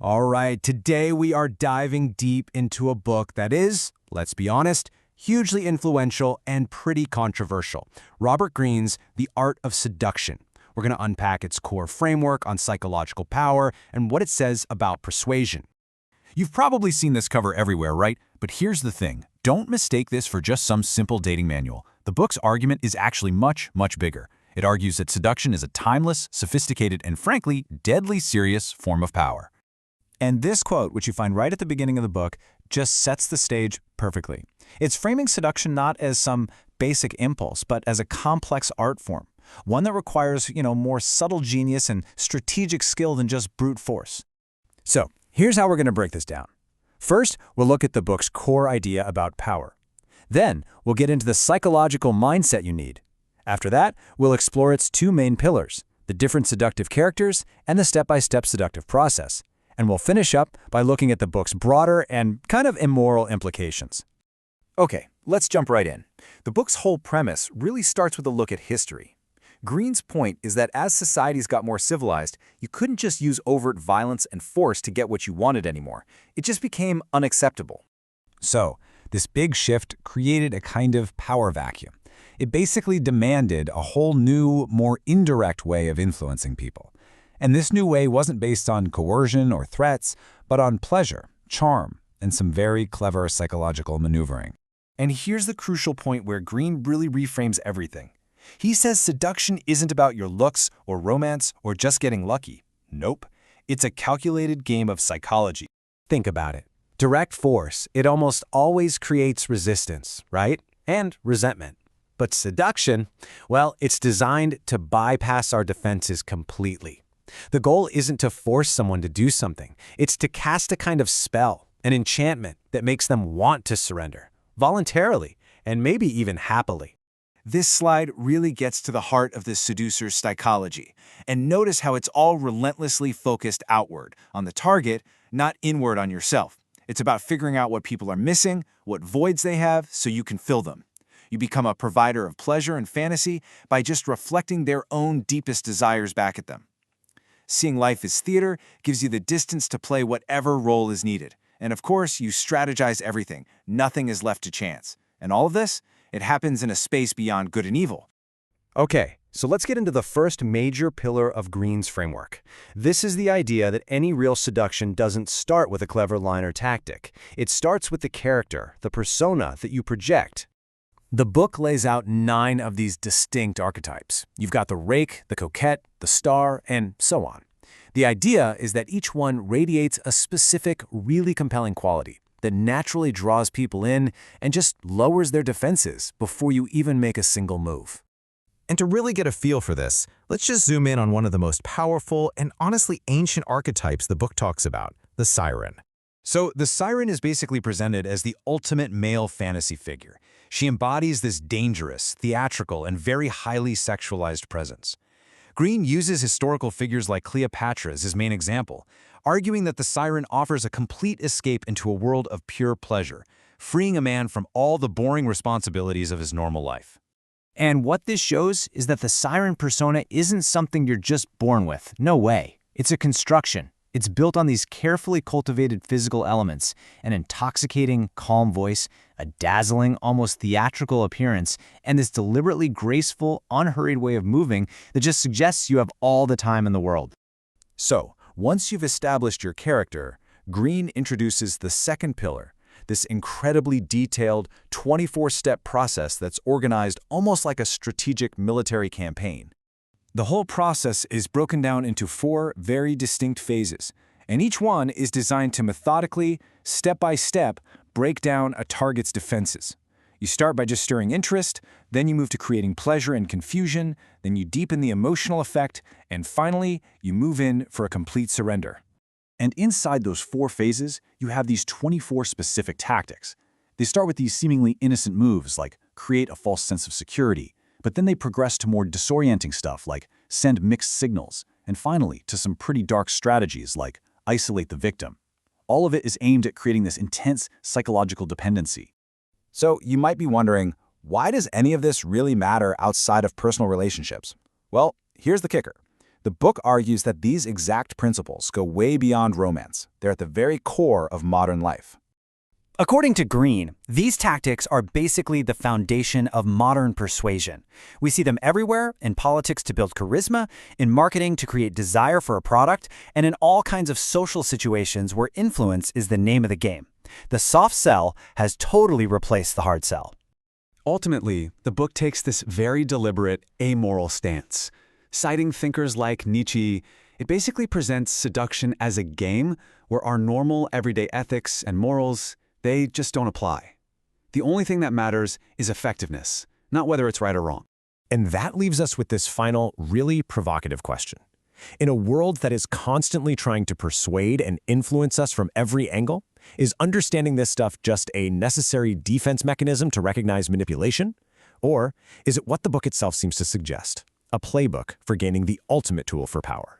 All right, today we are diving deep into a book that is, let's be honest, hugely influential and pretty controversial. Robert Greene's The Art of Seduction. We're going to unpack its core framework on psychological power and what it says about persuasion. You've probably seen this cover everywhere, right? But here's the thing. Don't mistake this for just some simple dating manual. The book's argument is actually much, much bigger. It argues that seduction is a timeless, sophisticated, and frankly, deadly serious form of power. And this quote, which you find right at the beginning of the book, just sets the stage perfectly. It's framing seduction not as some basic impulse, but as a complex art form, one that requires, more subtle genius and strategic skill than just brute force. So, here's how we're going to break this down. First, we'll look at the book's core idea about power. Then, we'll get into the psychological mindset you need. After that, we'll explore its two main pillars, the different seductive characters and the step-by-step seductive process. And we'll finish up by looking at the book's broader and kind of immoral implications. Okay, let's jump right in. The book's whole premise really starts with a look at history. Greene's point is that as societies got more civilized, you couldn't just use overt violence and force to get what you wanted anymore. It just became unacceptable. So, this big shift created a kind of power vacuum. It basically demanded a whole new, more indirect way of influencing people. And this new way wasn't based on coercion or threats, but on pleasure, charm, and some very clever psychological maneuvering. And here's the crucial point where Greene really reframes everything. He says seduction isn't about your looks or romance or just getting lucky. Nope. It's a calculated game of psychology. Think about it. Direct force, it almost always creates resistance, right? And resentment. But seduction, well, it's designed to bypass our defenses completely. The goal isn't to force someone to do something. It's to cast a kind of spell, an enchantment that makes them want to surrender, voluntarily, and maybe even happily. This slide really gets to the heart of the seducer's psychology. And notice how it's all relentlessly focused outward, on the target, not inward on yourself. It's about figuring out what people are missing, what voids they have, so you can fill them. You become a provider of pleasure and fantasy by just reflecting their own deepest desires back at them. Seeing life as theater gives you the distance to play whatever role is needed. And of course, you strategize everything. Nothing is left to chance. And all of this, it happens in a space beyond good and evil. Okay, so let's get into the first major pillar of Greene's framework. This is the idea that any real seduction doesn't start with a clever line or tactic. It starts with the character, the persona that you project. The book lays out 9 of these distinct archetypes. You've got the rake, the coquette, the star, and so on. The idea is that each one radiates a specific, really compelling quality that naturally draws people in and just lowers their defenses before you even make a single move. And to really get a feel for this, let's just zoom in on one of the most powerful and honestly ancient archetypes the book talks about, the siren. So the siren is basically presented as the ultimate male fantasy figure. She embodies this dangerous, theatrical, and very highly sexualized presence. Greene uses historical figures like Cleopatra as his main example, arguing that the siren offers a complete escape into a world of pure pleasure, freeing a man from all the boring responsibilities of his normal life. And what this shows is that the siren persona isn't something you're just born with. No way. It's a construction. It's built on these carefully cultivated physical elements, an intoxicating, calm voice, a dazzling, almost theatrical appearance, and this deliberately graceful, unhurried way of moving that just suggests you have all the time in the world. So, once you've established your character, Greene introduces the second pillar, this incredibly detailed 24-step process that's organized almost like a strategic military campaign. The whole process is broken down into 4 very distinct phases, and each one is designed to methodically, step-by-step, break down a target's defenses. You start by just stirring interest, then you move to creating pleasure and confusion, then you deepen the emotional effect, and finally, you move in for a complete surrender. And inside those 4 phases, you have these 24 specific tactics. They start with these seemingly innocent moves like create a false sense of security, but then they progress to more disorienting stuff like send mixed signals, and finally to some pretty dark strategies like isolate the victim. All of it is aimed at creating this intense psychological dependency. So you might be wondering, why does any of this really matter outside of personal relationships? Well, here's the kicker. The book argues that these exact principles go way beyond romance. They're at the very core of modern life. According to Greene, these tactics are basically the foundation of modern persuasion. We see them everywhere, in politics to build charisma, in marketing to create desire for a product, and in all kinds of social situations where influence is the name of the game. The soft sell has totally replaced the hard sell. Ultimately, the book takes this very deliberate, amoral stance. Citing thinkers like Nietzsche, it basically presents seduction as a game where our normal everyday ethics and morals, they just don't apply. The only thing that matters is effectiveness, not whether it's right or wrong. And that leaves us with this final, really provocative question. In a world that is constantly trying to persuade and influence us from every angle, is understanding this stuff just a necessary defense mechanism to recognize manipulation? Or is it what the book itself seems to suggest? A playbook for gaining the ultimate tool for power?